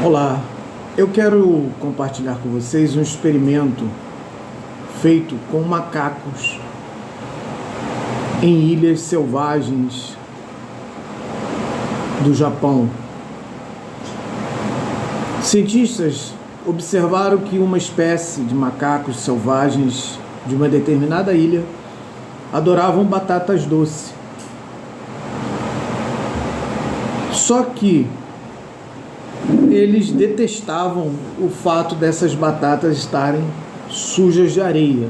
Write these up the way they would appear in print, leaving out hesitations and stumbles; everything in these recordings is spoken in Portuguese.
Olá, eu quero compartilhar com vocês um experimento feito com macacos em ilhas selvagens do Japão. Cientistas observaram que uma espécie de macacos selvagens de uma determinada ilha adoravam batatas doces. Só que eles detestavam o fato dessas batatas estarem sujas de areia.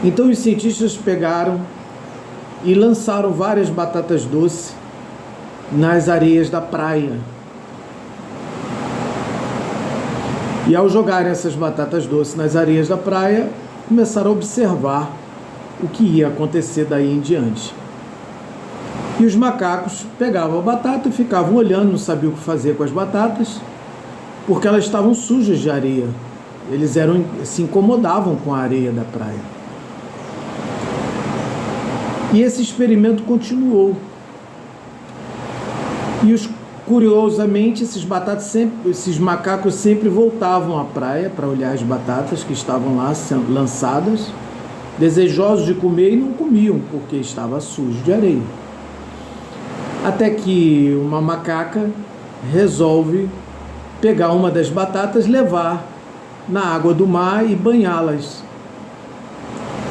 Então os cientistas pegaram e lançaram várias batatas doces nas areias da praia. E ao jogarem essas batatas doces nas areias da praia, começaram a observar o que ia acontecer daí em diante. E os macacos pegavam a batata e ficavam olhando, não sabiam o que fazer com as batatas, porque elas estavam sujas de areia. Eles se incomodavam com a areia da praia. E esse experimento continuou. E curiosamente, esses macacos sempre voltavam à praia para olhar as batatas que estavam lá lançadas, desejosos de comer, e não comiam porque estava sujo de areia. Até que uma macaca resolve pegar uma das batatas, levar na água do mar e banhá-las.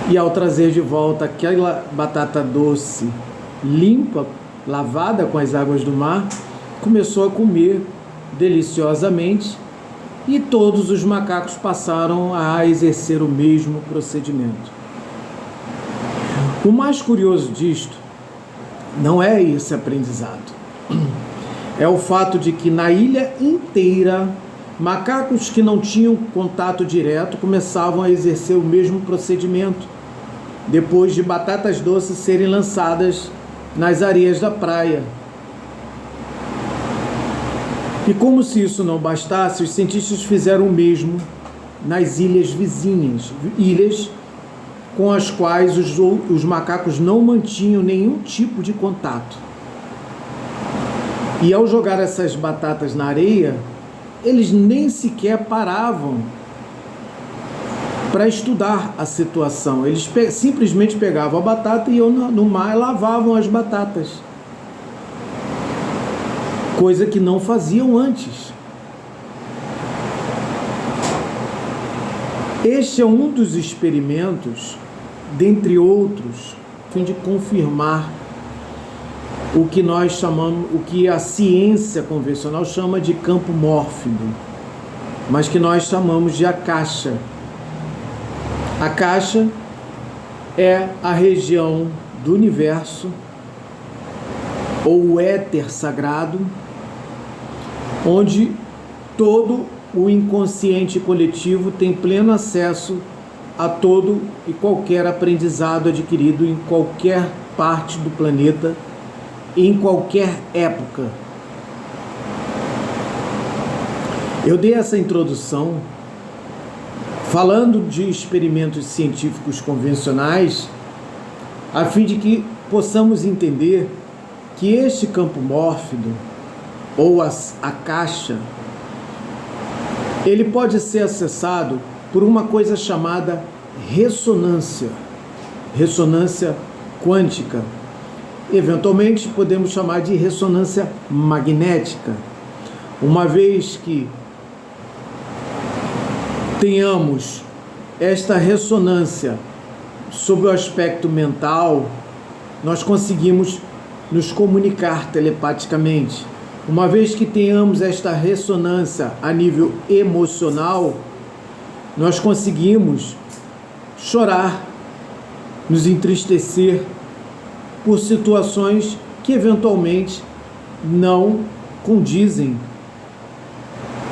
E ao trazer de volta aquela batata doce limpa, lavada com as águas do mar, começou a comer deliciosamente, e todos os macacos passaram a exercer o mesmo procedimento. O mais curioso disto não é esse aprendizado, é o fato de que na ilha inteira, macacos que não tinham contato direto começavam a exercer o mesmo procedimento, depois de batatas doces serem lançadas nas areias da praia. E como se isso não bastasse, os cientistas fizeram o mesmo nas ilhas vizinhas, ilhas com as quais os macacos não mantinham nenhum tipo de contato. E ao jogar essas batatas na areia, eles nem sequer paravam para estudar a situação. Eles simplesmente pegavam a batata e iam no mar e lavavam as batatas. Coisa que não faziam antes. Este é um dos experimentos, dentre outros, a fim de confirmar o que nós chamamos, o que a ciência convencional chama de campo mórfido, mas que nós chamamos de akasha. Akasha é a região do universo, ou o éter sagrado, onde todo o inconsciente coletivo tem pleno acesso a todo e qualquer aprendizado adquirido em qualquer parte do planeta, em qualquer época. Eu dei essa introdução falando de experimentos científicos convencionais, a fim de que possamos entender que este campo mórfido, ou akasha, ele pode ser acessado por uma coisa chamada ressonância quântica. Eventualmente podemos chamar de ressonância magnética, uma vez que tenhamos esta ressonância sob o aspecto mental, nós conseguimos nos comunicar telepaticamente. Uma vez que tenhamos esta ressonância a nível emocional, nós conseguimos chorar, nos entristecer por situações que eventualmente não condizem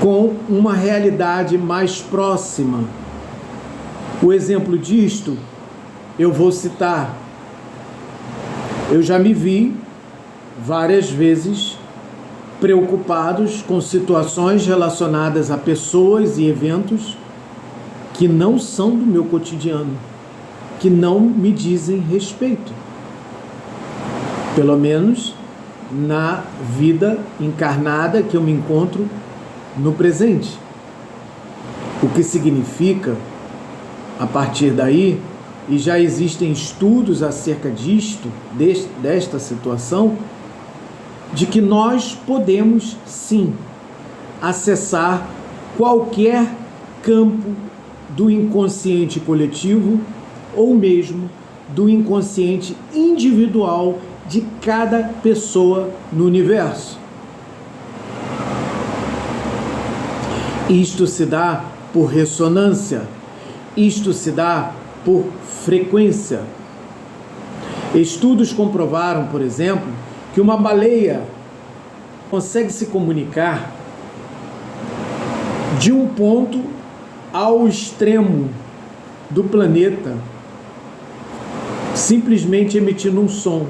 com uma realidade mais próxima. O exemplo disto eu vou citar. Eu já me vi várias vezes preocupados com situações relacionadas a pessoas e eventos que não são do meu cotidiano, que não me dizem respeito. Pelo menos na vida encarnada que eu me encontro no presente. O que significa, a partir daí, e já existem estudos acerca desta situação, de que nós podemos, sim, acessar qualquer campo do inconsciente coletivo ou mesmo do inconsciente individual de cada pessoa no universo. Isto se dá por ressonância, isto se dá por frequência. Estudos comprovaram, por exemplo, que uma baleia consegue se comunicar de um ponto ao extremo do planeta, simplesmente emitindo um som.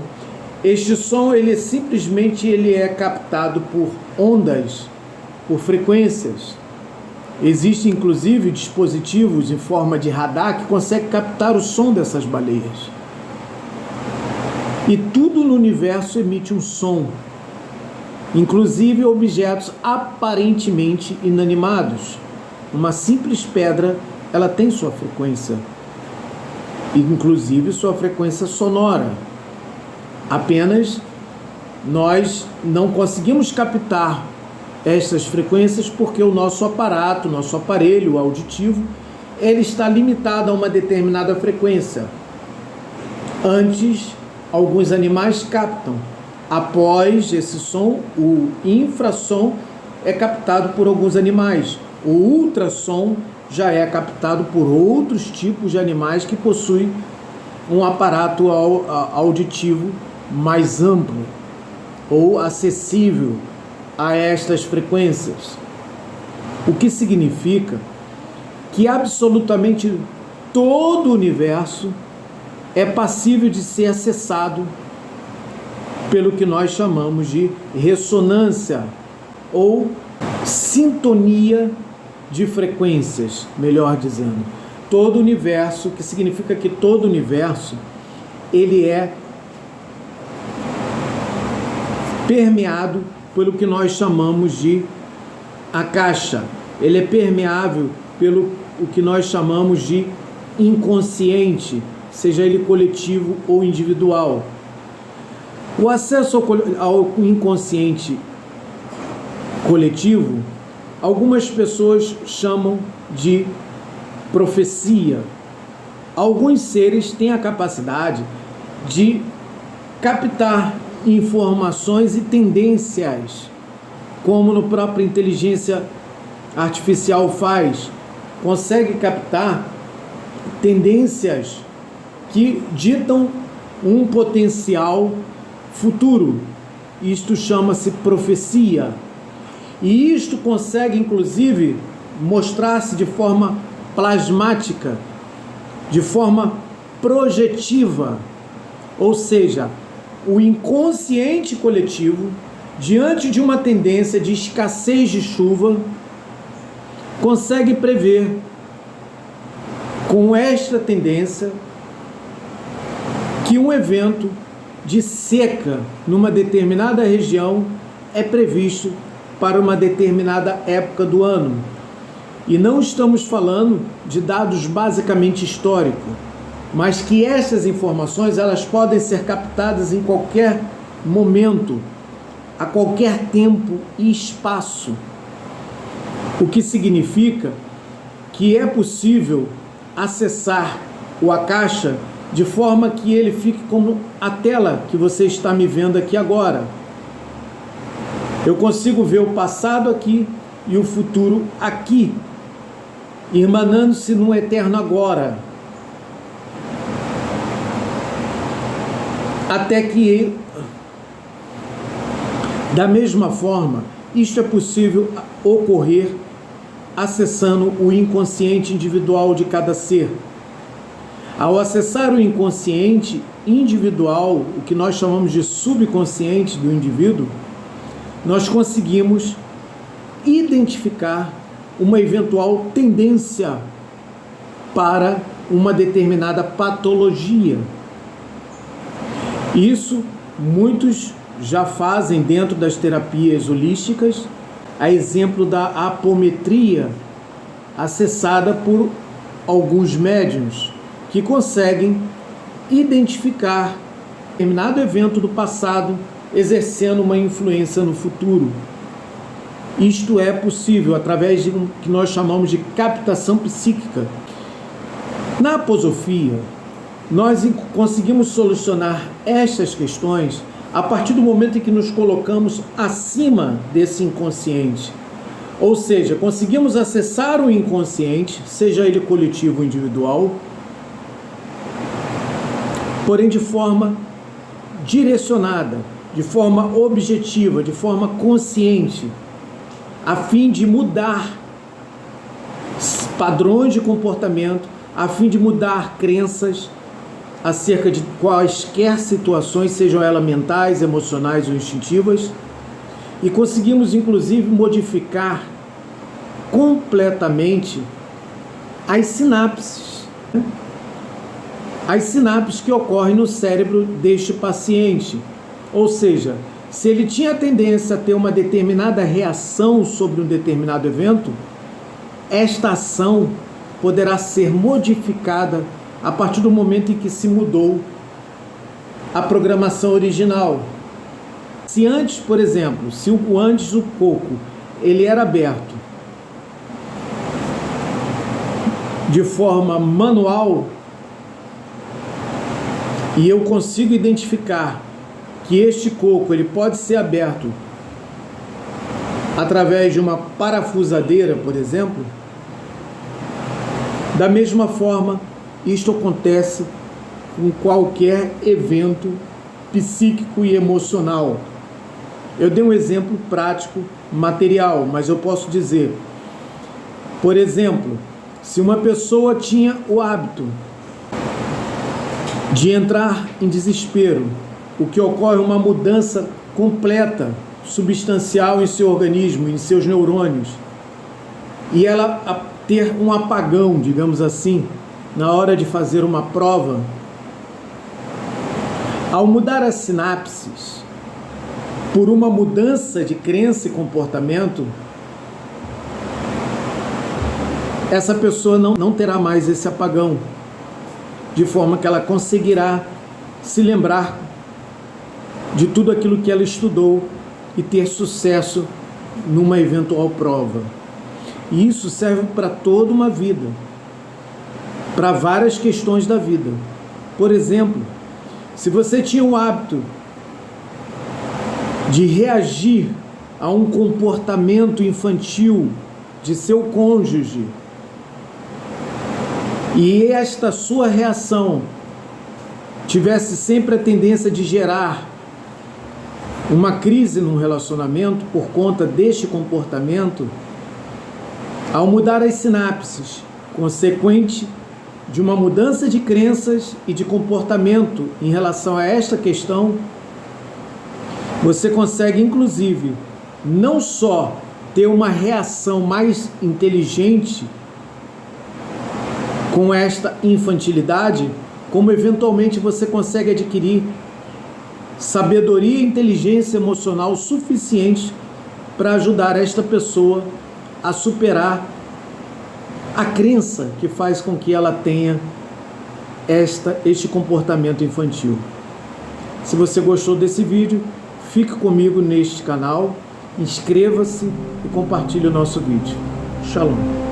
Este som, ele é captado por ondas, por frequências. Existem, inclusive, dispositivos em forma de radar que conseguem captar o som dessas baleias. E tudo no universo emite um som, inclusive objetos aparentemente inanimados. Uma simples pedra, ela tem sua frequência, inclusive sua frequência sonora. Apenas nós não conseguimos captar estas frequências porque o nosso aparato, nosso aparelho auditivo, ele está limitado a uma determinada frequência. Antes, alguns animais captam. Após esse som, o infrassom é captado por alguns animais. O ultrassom já é captado por outros tipos de animais que possuem um aparato auditivo mais amplo ou acessível a estas frequências. O que significa que absolutamente todo o universo é passível de ser acessado pelo que nós chamamos de ressonância ou sintonia de frequências, melhor dizendo. Todo o universo, que significa que todo o universo, ele é permeado pelo que nós chamamos de a caixa. Ele é permeável pelo o que nós chamamos de inconsciente, seja ele coletivo ou individual. O acesso ao inconsciente coletivo, algumas pessoas chamam de profecia. Alguns seres têm a capacidade de captar informações e tendências, como no própria inteligência artificial faz, consegue captar tendências que ditam um potencial futuro. Isto chama-se profecia. E isto consegue, inclusive, mostrar-se de forma plasmática, de forma projetiva, ou seja, o inconsciente coletivo, diante de uma tendência de escassez de chuva, consegue prever, com esta tendência, que um evento de seca numa determinada região é previsto para uma determinada época do ano. E não estamos falando de dados basicamente históricos, mas que essas informações elas podem ser captadas em qualquer momento, a qualquer tempo e espaço. O que significa que é possível acessar o Akasha de forma que ele fique como a tela que você está me vendo aqui agora. Eu consigo ver o passado aqui e o futuro aqui, irmanando-se num eterno agora. Até que, da mesma forma, isto é possível ocorrer acessando o inconsciente individual de cada ser. Ao acessar o inconsciente individual, o que nós chamamos de subconsciente do indivíduo, nós conseguimos identificar uma eventual tendência para uma determinada patologia. Isso muitos já fazem dentro das terapias holísticas, a exemplo da apometria acessada por alguns médiuns que conseguem identificar determinado evento do passado exercendo uma influência no futuro. Isto é possível através de o que nós chamamos de captação psíquica. Na aposofia, nós conseguimos solucionar estas questões a partir do momento em que nos colocamos acima desse inconsciente. Ou seja, conseguimos acessar o inconsciente, seja ele coletivo ou individual, porém de forma direcionada, de forma objetiva, de forma consciente, a fim de mudar padrões de comportamento, a fim de mudar crenças acerca de quaisquer situações, sejam elas mentais, emocionais ou instintivas, e conseguimos inclusive modificar completamente as sinapses que ocorrem no cérebro deste paciente. Ou seja, se ele tinha tendência a ter uma determinada reação sobre um determinado evento, esta ação poderá ser modificada a partir do momento em que se mudou a programação original. Se antes, por exemplo, antes o coco ele era aberto de forma manual, e eu consigo identificar que este coco ele pode ser aberto através de uma parafusadeira, por exemplo, da mesma forma, isto acontece com qualquer evento psíquico e emocional. Eu dei um exemplo prático, material, mas eu posso dizer, por exemplo, se uma pessoa tinha o hábito de entrar em desespero, o que ocorre é uma mudança completa, substancial em seu organismo, em seus neurônios, e ela ter um apagão, digamos assim, na hora de fazer uma prova, ao mudar as sinapses por uma mudança de crença e comportamento, essa pessoa não terá mais esse apagão, de forma que ela conseguirá se lembrar de tudo aquilo que ela estudou e ter sucesso numa eventual prova. E isso serve para toda uma vida, para várias questões da vida. Por exemplo, se você tinha o hábito de reagir a um comportamento infantil de seu cônjuge, e esta sua reação tivesse sempre a tendência de gerar uma crise num relacionamento por conta deste comportamento, ao mudar as sinapses, consequente de uma mudança de crenças e de comportamento em relação a esta questão, você consegue, inclusive, não só ter uma reação mais inteligente com esta infantilidade, como eventualmente você consegue adquirir sabedoria e inteligência emocional suficiente para ajudar esta pessoa a superar a crença que faz com que ela tenha este comportamento infantil. Se você gostou desse vídeo, fique comigo neste canal, inscreva-se e compartilhe o nosso vídeo. Shalom.